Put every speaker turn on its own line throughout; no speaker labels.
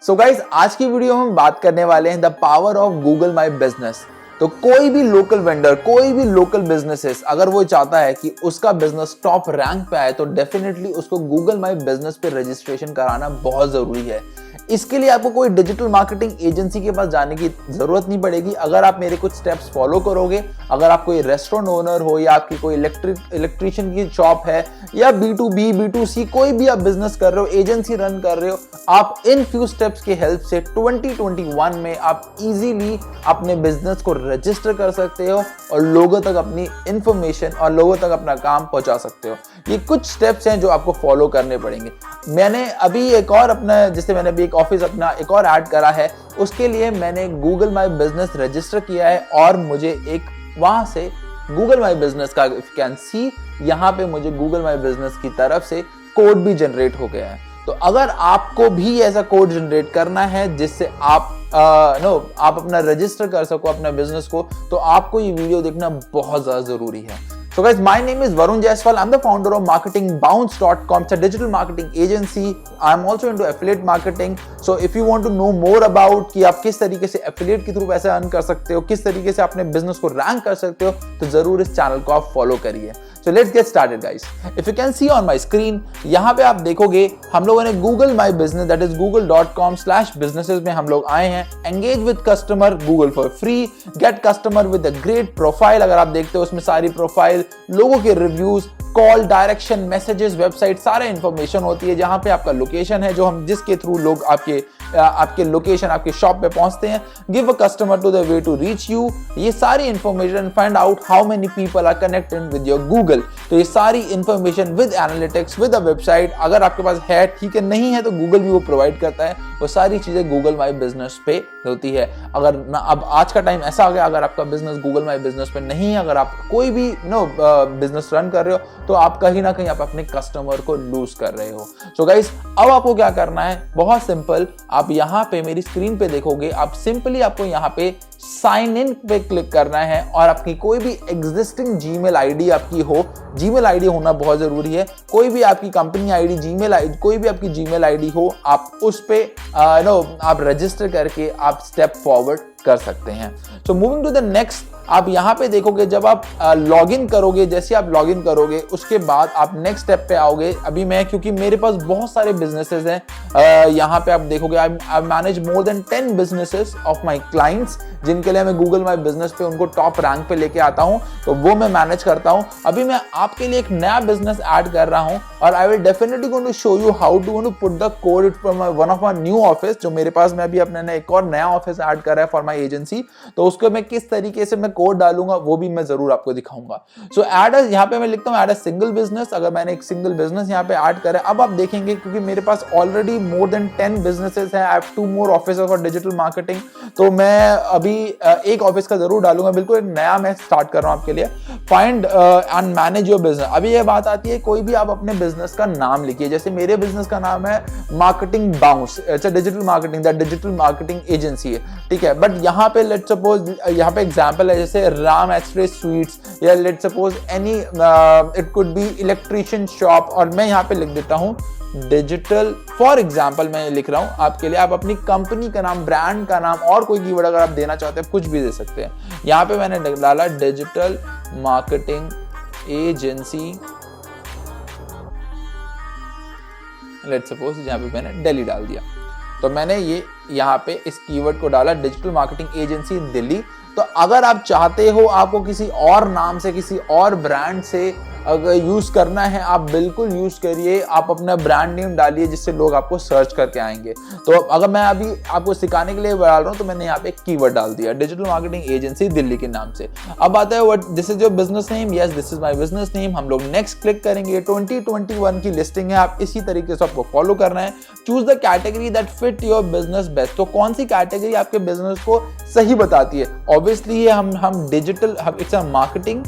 So guys, आज की video में हम बात करने वाले हैं the power of Google my business. तो कोई भी लोकल वेंडर, कोई भी लोकल बिजनेसेस अगर वो चाहता है कि उसका बिजनेस टॉप रैंक पे आए तो डेफिनेटली उसको गूगल माई बिजनेस पे रजिस्ट्रेशन कराना बहुत जरूरी है। इसके लिए आपको कोई डिजिटल मार्केटिंग एजेंसी के पास जाने की जरूरत नहीं पड़ेगी। अगर आप मेरे कुछ स्टेप्स फॉलो करोगे, अगर आप कोई रेस्टोरेंट ओनर हो या आपकी कोई इलेक्ट्रिशियन की शॉप है या B2B B2C कोई भी आप बिजनेस कर रहे हो, एजेंसी रन कर रहे हो, आप इन फ्यू स्टेप्स की हेल्प से 2021 में आप इजीली अपने बिजनेस को रजिस्टर कर सकते हो और लोगों तक अपनी इंफॉर्मेशन और लोगों तक अपना काम पहुंचा सकते हो। ये कुछ स्टेप्स हैं जो आपको फॉलो करने पड़ेंगे। मैंने अभी एक और अपना, जैसे मैंने अभी एक ऑफिस अपना एक और ऐड करा है, उसके लिए मैंने गूगल माई बिजनेस रजिस्टर किया है और मुझे एक वहां से गूगल माई बिजनेस का इफ कैन सी यहाँ पे मुझे गूगल माई बिजनेस की तरफ से कोड भी जनरेट हो गया है। तो अगर आपको भी ऐसा कोड जनरेट करना है जिससे आप आप अपना रजिस्टर कर सको अपना बिजनेस को, तो आपको ये वीडियो देखना बहुत ज्यादा जरूरी है। So guys, my name is Varun Jaiswal. I'm the founder of marketingbounce.com. It's a digital marketing agency. I'm also into affiliate marketing. So if you want to know more about कि आप किस तरीके से affiliate के through पैसे earn कर सकते हो, किस तरीके से अपने बिजनेस को रैंक कर सकते हो, तो जरूर इस चैनल को आप फॉलो करिए। So let's get started guys. If you can see on my screen, यहाँ पे आप देखोगे हम लोगों ने Google My Business, that is google.com/businesses में हम लोग आए हैं। Engage with customer, Google for free, get customer with a great profile। अगर आप देखते हो उसमें सारी प्रोफाइल, लोगों के reviews, call, direction, messages, website, सारे इंफॉर्मेशन होती है। जहां पे आपका लोकेशन है, जो हम जिसके थ्रू लोग आपके लोकेशन, आपके शॉप पे पहुंचते हैं। Give a customer to the way to reach you, ये सारी information. Find out how many people are connected with your Google, तो ये सारी information with analytics, with a website अगर आपके पास है, ठीक है, नहीं है तो गूगल भी वो प्रोवाइड करता है। वो सारी चीजें गूगल माई बिजनेस पे होती है। अगर ना, अब आज का टाइम ऐसा आ गया, अगर आपका बिजनेस गूगल माई बिजनेस पे नहीं है, अगर आप कोई भी बिजनेस रन कर रहे हो, तो आप कहीं ना कहीं आप अपने कस्टमर को लूज कर रहे हो। सो गाइस, अब आपको क्या करना है, बहुत सिंपल। आप यहाँ पे मेरी स्क्रीन पे देखोगे, आप सिंपली आपको यहाँ पे साइन इन पे क्लिक करना है और आपकी कोई भी एग्जिस्टिंग जीमेल आईडी आपकी हो, जीमेल आईडी होना बहुत जरूरी है। कोई भी आपकी कंपनी आईडी, जीमेल आईडी, कोई भी आपकी जीमेल आईडी हो, आप उस पे आप रजिस्टर करके आप स्टेप फॉरवर्ड कर सकते हैं। So moving to the next, आप यहाँ पे देखोगे जब आप लॉगिन करोगे, जैसे आप लॉगिन करोगे उसके बाद आप नेक्स्ट स्टेप पे आओगे। अभी मैं, क्योंकि मेरे पास बहुत सारे बिजनेसेस हैं, यहाँ पे आप देखोगे I manage more than 10 businesses of my clients, जिनके लिए मैं गूगल माई बिजनेस पे उनको टॉप रैंक पे लेके आता हूँ, तो वो मैं मैनेज करता हूँ। अभी मैं आपके लिए एक नया बिजनेस ऐड कर रहा हूँ और I will definitely going to show you how to put the code it for one of my new office, जो मेरे पास मैं अभी अपने एक और नया ऑफिस ऐड कर रहा है फॉर माय एजेंसी। तो उसको मैं किस तरीके से मैं कोड डालूंगा वो भी मैं जरूर आपको दिखाऊंगा। सो ऐड यहाँ पे मैं लिखता हूँ ऐड अ सिंगल बिजनेस। अगर मैंने एक सिंगल बिजनेस यहाँ पे ऐड करा, अब आप देखेंगे क्योंकि मेरे पास ऑलरेडी मोर देन 10 बिजनेसेस हैं, I have 2 more offices for digital marketing, तो मैं अभी एक ऑफिस का जरूर डालूंगा। बिल्कुल एक नया मैं स्टार्ट कर रहा हूं आपके लिए। Find and manage your business. अभी ये बात आती है, कोई भी आप अपने बिजनेस का नाम लिखिए। जैसे मेरे बिजनेस का नाम है मार्केटिंग बाउंस, अच्छा digital marketing, the digital marketing agency है, ठीक है। बट यहाँ पे लेट्स सपोज, यहाँ पे एग्जांपल है जैसे राम एक्सप्रेस स्वीट्स, या let's suppose any it could be electrician shop, और मैं यहाँ पे लिख देता हूँ डिजिटल, फॉर एग्जाम्पल मैं लिख रहा हूं आपके लिए। आप अपनी कंपनी का नाम, ब्रांड का नाम और कोई कीवर्ड अगर आप देना चाहते हैं कुछ भी दे सकते हैं। यहां पे मैंने डाला digital marketing agency, let's suppose यहाँ पे मैंने दिल्ली डाल दिया। तो मैंने ये यहाँ पे इस कीवर्ड को डाला डिजिटल मार्केटिंग एजेंसी दिल्ली। तो अगर आप चाहते हो आपको किसी और नाम से, किसी और ब्रांड से अगर यूज करना है, आप बिल्कुल यूज करिए। आप अपना ब्रांड नेम डालिए जिससे लोग आपको सर्च करके आएंगे। तो अगर मैं अभी आपको सिखाने के लिए डाल रहा हूं, तो मैंने यहाँ पे एक कीवर्ड डाल दिया डिजिटल मार्केटिंग एजेंसी दिल्ली के नाम से। अब आता है what this is your business name, yes this is my business name. हम लोग नेक्स्ट क्लिक करेंगे। 2021 की लिस्टिंग है, आप इसी तरीके से आपको फॉलो करना है। Choose the category that fit your business best. तो कौन सी कैटेगरी आपके बिजनेस को सही बताती है? ऑब्वियसली हम डिजिटल, इट्स अ मार्केटिंग,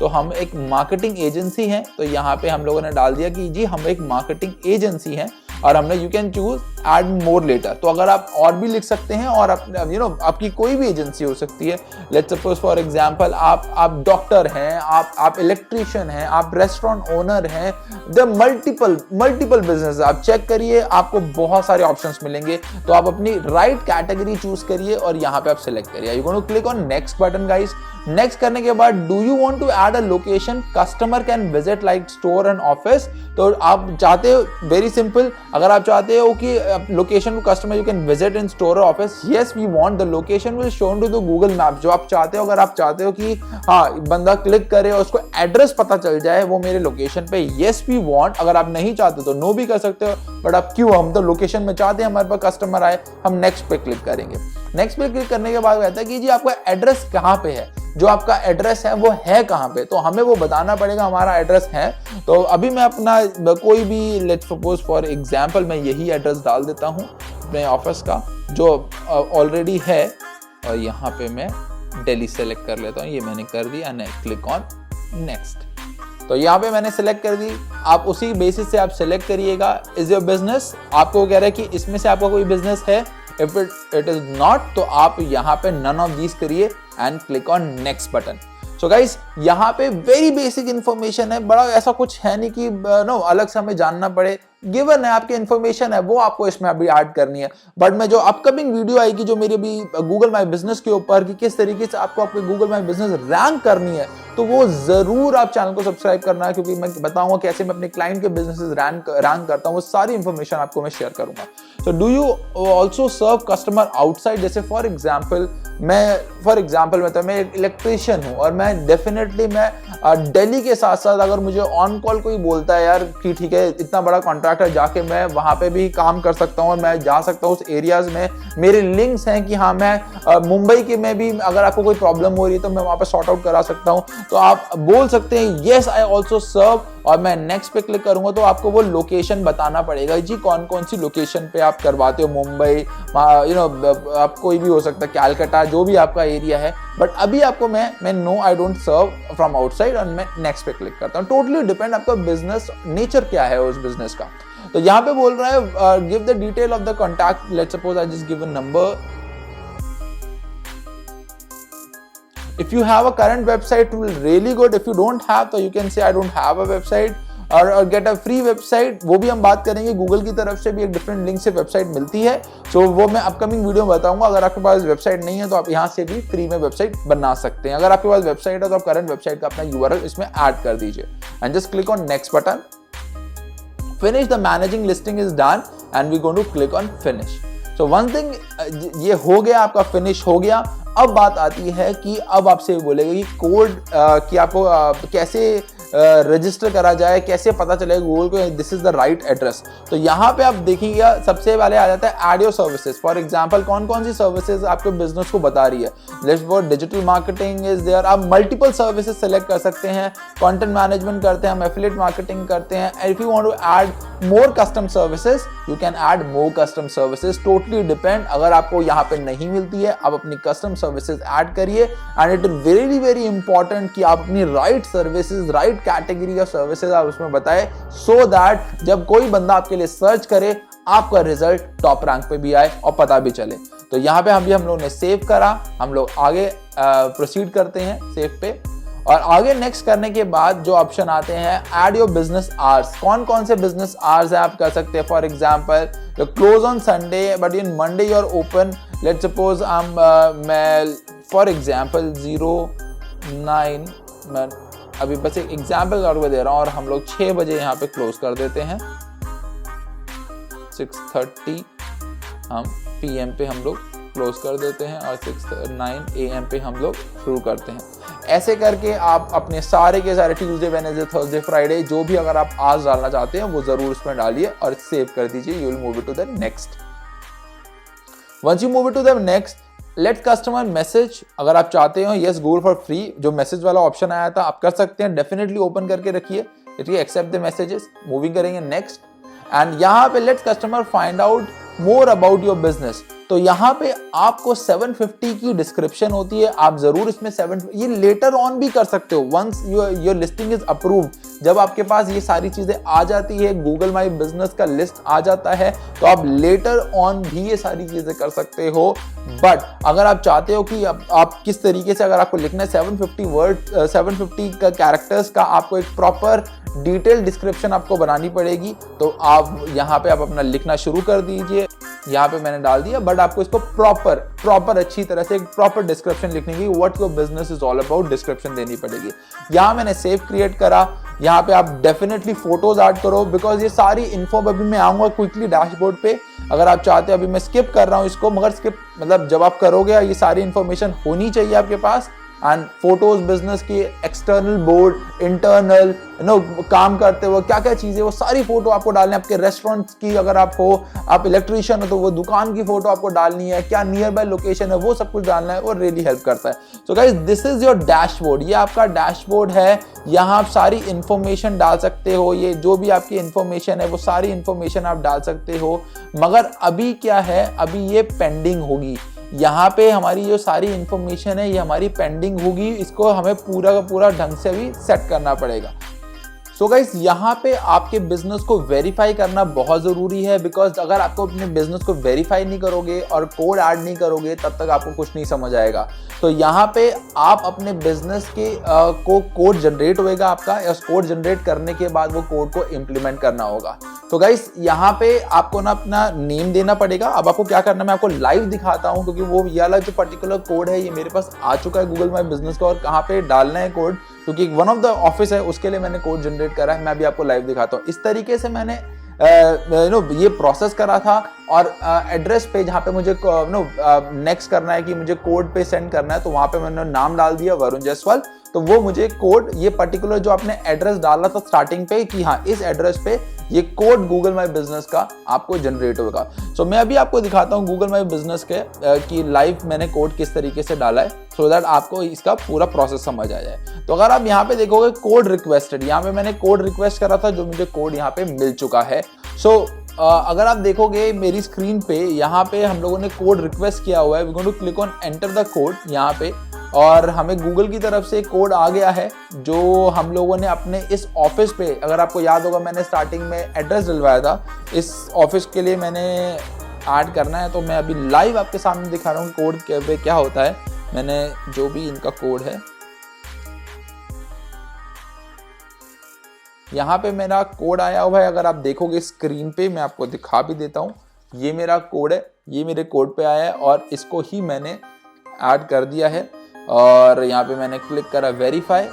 तो हम एक मार्केटिंग एजेंसी हैं। तो यहाँ पे हम लोगों ने डाल दिया कि जी हम एक मार्केटिंग एजेंसी हैं, और हमने you can choose add more letter. तो अगर आप और भी लिख सकते हैं और आपकी कोई भी एजेंसी हो सकती है, लेट्स सपोज फॉर एग्जांपल आप डॉक्टर हैं, आप इलेक्ट्रिशियन हैं, आप रेस्टोरेंट ओनर हैं, द मल्टीपल बिजनेस आप चेक करिए, आपको बहुत सारे ऑप्शंस मिलेंगे। तो आप अपनी राइट कैटेगरी चूज करिए और यहाँ पे आप सिलेक्ट करिए। You going to click on next button guys. Next करने के बाद do you want to add a location customer can visit like store and office. तो आप चाहते हो, वेरी सिंपल, अगर आप चाहते हो कि लोकेशन को customer you can visit in store और office, yes we want the location will shown to the Google map. जो आप चाहते हो, अगर आप चाहते हो कि हाँ बंदा क्लिक करे और उसको एड्रेस पता चल जाए वो मेरे लोकेशन पे, यस वी वांट। अगर आप नहीं चाहते तो नो भी कर सकते हो, बट आप क्यों, हम तो लोकेशन में चाहते हैं हमारे पास कस्टमर आए, हम नेक्स्ट पे क्लिक करेंगे। नेक्स्ट पे क्लिक करने के बाद कहता है कि जी आपका एड्रेस कहाँ पे है, जो आपका एड्रेस है वो है कहाँ पे, तो हमें वो बताना पड़ेगा हमारा एड्रेस है। तो अभी मैं अपना कोई भी, लेट्स सपोज फॉर एग्जांपल मैं यही एड्रेस डाल देता हूँ अपने ऑफिस का जो ऑलरेडी है, और यहाँ पे मैं दिल्ली सेलेक्ट कर लेता हूँ। ये मैंने कर दिया एंड क्लिक ऑन नेक्स्ट। तो यहाँ पे मैंने सेलेक्ट कर दी। आप उसी बेसिस से आप सेलेक्ट करिएगा। इज योर बिजनेस, आपको कह रहा है कि इसमें से आपका कोई बिजनेस है, इफ इट इज नॉट तो आप यहाँ पे नन ऑफ दीज करिए and click on next button. So guys यहाँ पे वेरी बेसिक इंफॉर्मेशन है, बड़ा ऐसा कुछ है नहीं कि नो अलग से हमें जानना पड़े। गिवन है, आपकी इन्फॉर्मेशन है वो आपको इसमें अभी ऐड करनी है। बट मैं जो अपकमिंग वीडियो आएगी जो मेरी अभी गूगल माई बिजनेस के ऊपर कि किस तरीके से आपको आपके गूगल माई बिजनेस रैंक करनी है, तो वो जरूर आप चैनल को सब्सक्राइब करना है, क्योंकि मैं बताऊंगा कैसे मैं अपने क्लाइंट के बिजनेसेस रैंक करता हूँ। वो सारी इंफॉर्मेशन आपको मैं शेयर करूंगा। So do you also serve customer outside, जैसे फॉर एग्जाम्पल मैं एक इलेक्ट्रिशियन हूँ और मैं डेफिनेटली दिल्ली के साथ साथ अगर मुझे ऑन कॉल कोई बोलता है यार कि ठीक है इतना बड़ा कॉन्ट्रैक्ट है, जाके मैं वहां पे भी काम कर सकता हूँ और मैं जा सकता हूँ उस एरियाज में, मेरे लिंक्स हैं कि हाँ मैं मुंबई के में भी अगर आपको कोई प्रॉब्लम हो रही है तो मैं वहां पे सॉर्ट आउट करा सकता हूँ। तो आप बोल सकते हैं यस आई ऑल्सो सर्व, और मैं नेक्स्ट पे क्लिक करूंगा तो आपको वो लोकेशन बताना पड़ेगा जी कौन कौन सी लोकेशन पे आप करवाते हो। मुंबई, आप कोई भी हो सकता है, कैलकाटा, जो भी आपका एरिया है। बट अभी आपको मैं no I don't serve from outside और मैं नेक्स्ट पे क्लिक करता हूँ। टोटली डिपेंड आपका बिजनेस नेचर क्या है उस बिजनेस का। तो यहाँ पे बोल रहा है give the detail of the contact, let's suppose I just give a number. If you have a current website, it will really good. If you don't have, तो you can say I don't have a website और get a free website। वो भी हम बात करेंगे, Google की तरफ से भी एक डिफरेंट लिंक से वेबसाइट मिलती है। तो वो मैं अपकमिंग वीडियो में बताऊंगा। अगर आपके पास वेबसाइट नहीं है तो आप यहाँ से भी फ्री में वेबसाइट बना सकते हैं। अगर आपके पास वेबसाइट है तो आप करंट वेबसाइट का अपना URL इसमें ऐड कर दीजिए and just click on next button. Finish the managing listing is done and we going to click on finish. So one thing, ये हो गया, आपका फिनिश हो गया। अब बात आती है कि अब आपसे बोलेगा कि कोड कि आपको कैसे रजिस्टर करा जाए, कैसे पता चलेगा गूगल को this is the right address. तो यहाँ पे आप देखिए सबसे पहले आ जाता है add your services. For example कौन कौन सी सर्विसेज आपके बिजनेस को बता रही है। Let's for digital marketing is there, आप मल्टीपल सर्विसेज सेलेक्ट कर सकते हैं। कंटेंट मैनेजमेंट करते हैं, हम एफिलिएट मार्केटिंग करते हैं। If you want to add more custom services you can add more custom services, totally depend. अगर आपको यहाँ पे नहीं मिलती है आप अपनी कस्टम सर्विसेज ऐड करिए and it is very very important कि आप अपनी right services, right category of services आप उसमें बताएं, सो दैट जब कोई बंदा आपके लिए सर्च करे आपका रिजल्ट टॉप रैंक पे भी आए और पता भी चले। तो यहाँ पे हम लोग ने सेव करा, हम लोग आगे प्रोसीड करते हैं सेव पे। और आगे नेक्स्ट करने के बाद जो ऑप्शन आते हैं ऐड योर बिजनेस आवर्स। कौन कौन से बिजनेस आवर्स है आप कर सकते हैं। For example close on Sunday but in Monday you are open. Let's suppose मैं फॉर एग्जांपल 09, मैं अभी बस एक एग्जांपल करके दे रहा हूँ, और हम लोग 6 बजे यहाँ पे क्लोज कर देते हैं। 6:30 हम PM पे हम लोग क्लोज कर देते हैं और 9 AM पे हम लोग शुरू करते हैं। ऐसे करके आप अपने सारे के सारे ट्यूसडे, वेडनेसडे, थर्सडे, फ्राइडे जो भी अगर आप आज डालना चाहते हैं वो जरूर इसमें डालिए और सेव कर दीजिए। You will move it to the next. Once you move it to the next, let customer message. अगर आप चाहते हो यस गूगल फॉर फ्री, जो मैसेज वाला ऑप्शन आया था आप कर सकते हैं, डेफिनेटली ओपन करके रखिए। ठीक है, एक्सेप्ट द मैसेजेस, मूविंग करेंगे नेक्स्ट। एंड यहाँ पे let customer find out more about your business. तो यहाँ पे आपको 750 की डिस्क्रिप्शन होती है, आप जरूर इसमें ये लेटर ऑन भी कर सकते हो once your listing is approved. जब आपके पास ये सारी चीजें आ जाती है, गूगल माई बिजनेस का लिस्ट आ जाता है, तो आप लेटर ऑन भी ये सारी चीजें कर सकते हो। बट अगर आप चाहते हो कि आप किस तरीके से, अगर आपको लिखना है 750 का कैरेक्टर्स का, आपको एक प्रॉपर डिटेल डिस्क्रिप्शन आपको बनानी पड़ेगी, तो आप यहाँ पे आप अपना लिखना शुरू कर दीजिए। यहाँ पे मैंने डाल दिया, बट आपको इसको प्रॉपर अच्छी तरह से एक प्रॉपर डिस्क्रिप्शन लिखने की, what your business is all about description देनी पड़ेगी। यहाँ मैंने सेव क्रिएट करा। यहाँ पे आप डेफिनेटली फोटोज ऐड करो, बिकॉज ये सारी इन्फो अभी मैं आऊंगा क्विकली डैशबोर्ड पे। अगर आप चाहते हो, अभी मैं स्किप कर रहा हूँ इसको, मगर स्किप मतलब जब आप करोगे ये सारी इन्फॉर्मेशन होनी चाहिए आपके पास। एंड फोटोज बिजनेस की, एक्सटर्नल बोर्ड, इंटरनल, काम करते हुए क्या क्या चीजें, वो सारी फोटो आपको डालनी है। आपके रेस्टोरेंट्स की अगर आप हो, आप इलेक्ट्रीशियन हो, तो वो दुकान की फोटो आपको डालनी है, क्या नियर बाय लोकेशन है, वो सब कुछ डालना है। वो रियली हेल्प करता है। So guys, this is your dashboard. ये आपका डैशबोर्ड है। यहाँ आप सारी इंफॉर्मेशन डाल सकते हो। ये जो भी आपकी इंफॉर्मेशन है, वो सारी इंफॉर्मेशन आप डाल सकते हो। मगर अभी क्या है, अभी ये पेंडिंग होगी। यहाँ पे हमारी जो सारी इंफॉर्मेशन है, ये हमारी पेंडिंग होगी। इसको हमें पूरा का पूरा ढंग से भी सेट करना पड़ेगा। सो गाइस, यहाँ पे आपके बिजनेस को वेरीफाई करना बहुत जरूरी है, बिकॉज अगर आपको अपने बिजनेस को वेरीफाई नहीं करोगे और कोड ऐड नहीं करोगे, तब तक आपको कुछ नहीं समझ आएगा। तो यहाँ पे आप अपने बिजनेस के को कोड जनरेट होएगा आपका, या कोड जनरेट करने के बाद वो कोड को इम्प्लीमेंट करना होगा। तो गाइस, यहाँ पे आपको ना अपना नेम देना पड़ेगा। अब आपको क्या करना है, मैं आपको लाइव दिखाता हूँ, क्योंकि वो ये वाला जो पर्टिकुलर कोड है, ये मेरे पास आ चुका है गूगल माई बिजनेस का, और कहाँ पे डालना है कोड, क्योंकि वन ऑफ द ऑफिस है, उसके लिए मैंने कोड जनरेट करा है। मैं अभी आपको लाइव दिखाता हूँ। इस तरीके से मैंने ये प्रोसेस करा था, और एड्रेस पे जहाँ पे मुझे नेक्स्ट करना है कि मुझे कोड पे सेंड करना है, तो वहाँ पे मैंने नाम डाल दिया वरुण जायसवाल। तो वो मुझे कोड, ये पर्टिकुलर जो आपने एड्रेस डाला था स्टार्टिंग पे कि हाँ इस एड्रेस पे ये कोड गूगल माई बिजनेस का आपको जनरेट होगा। सो मैं अभी आपको दिखाता हूँ गूगल माई बिजनेस के कि लाइव मैंने कोड किस तरीके से डाला है, सो दैट आपको इसका पूरा प्रोसेस समझ आ जाए। तो अगर आप यहाँ पे देखोगे कोड रिक्वेस्टेड, यहाँ पे मैंने कोड रिक्वेस्ट करा था, जो मुझे कोड यहाँ पे मिल चुका है। सो अगर आप देखोगे मेरी स्क्रीन पे, यहाँ पे हम लोगों ने कोड रिक्वेस्ट किया हुआ है। We going to click on enter the code यहाँ पे, और हमें गूगल की तरफ से कोड आ गया है, जो हम लोगों ने अपने इस ऑफिस पे, अगर आपको याद होगा मैंने स्टार्टिंग में एड्रेस डलवाया था, इस ऑफिस के लिए मैंने ऐड करना है। तो मैं अभी लाइव आपके सामने दिखा रहा हूँ कोड पे क्या होता है। मैंने जो भी इनका कोड है, यहाँ पे मेरा कोड आया हुआ है। अगर आप देखोगे स्क्रीन पे, मैं आपको दिखा भी देता हूँ, ये मेरा कोड है, ये मेरे कोड पे आया है, और इसको ही मैंने ऐड कर दिया है। और यहाँ पे मैंने क्लिक करा वेरीफाई।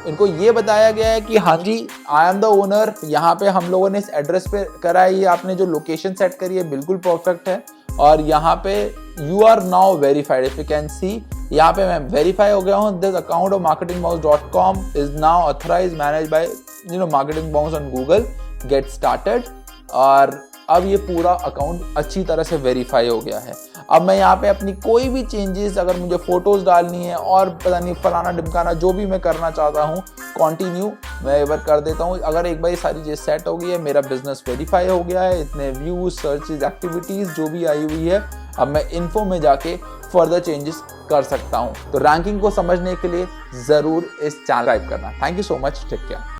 इनको ये बताया गया है कि हाँ जी आई एम द ओनर। यहाँ पे हम लोगों ने इस एड्रेस पे करा है, ये आपने जो लोकेशन सेट करी है बिल्कुल परफेक्ट है। और यहाँ पे you are now verified, if you can see, यहाँ पे मैं वेरीफाई हो गया हूँ। This account of marketingbounce.com is now authorised managed by marketing bounce on Google, get started. और अब ये पूरा अकाउंट अच्छी तरह से वेरीफाई हो गया है। अब मैं यहाँ पे अपनी कोई भी चेंजेस, अगर मुझे फोटोज डालनी है और पता नहीं फलाना ढिमकाना जो भी मैं करना चाहता हूँ, कंटिन्यू मैं एक बार कर देता हूँ। अगर एक बार ये सारी चीज़ सेट हो गई है, मेरा बिजनेस वेरीफाई हो गया है, इतने व्यूज, सर्चेज, एक्टिविटीज जो भी आई हुई है, अब मैं इन्फो में जाके फर्दर चेंजेस कर सकता हूँ। तो रैंकिंग को समझने के लिए जरूर इस चैनल सब्सक्राइब करना। Thank you so much, take care.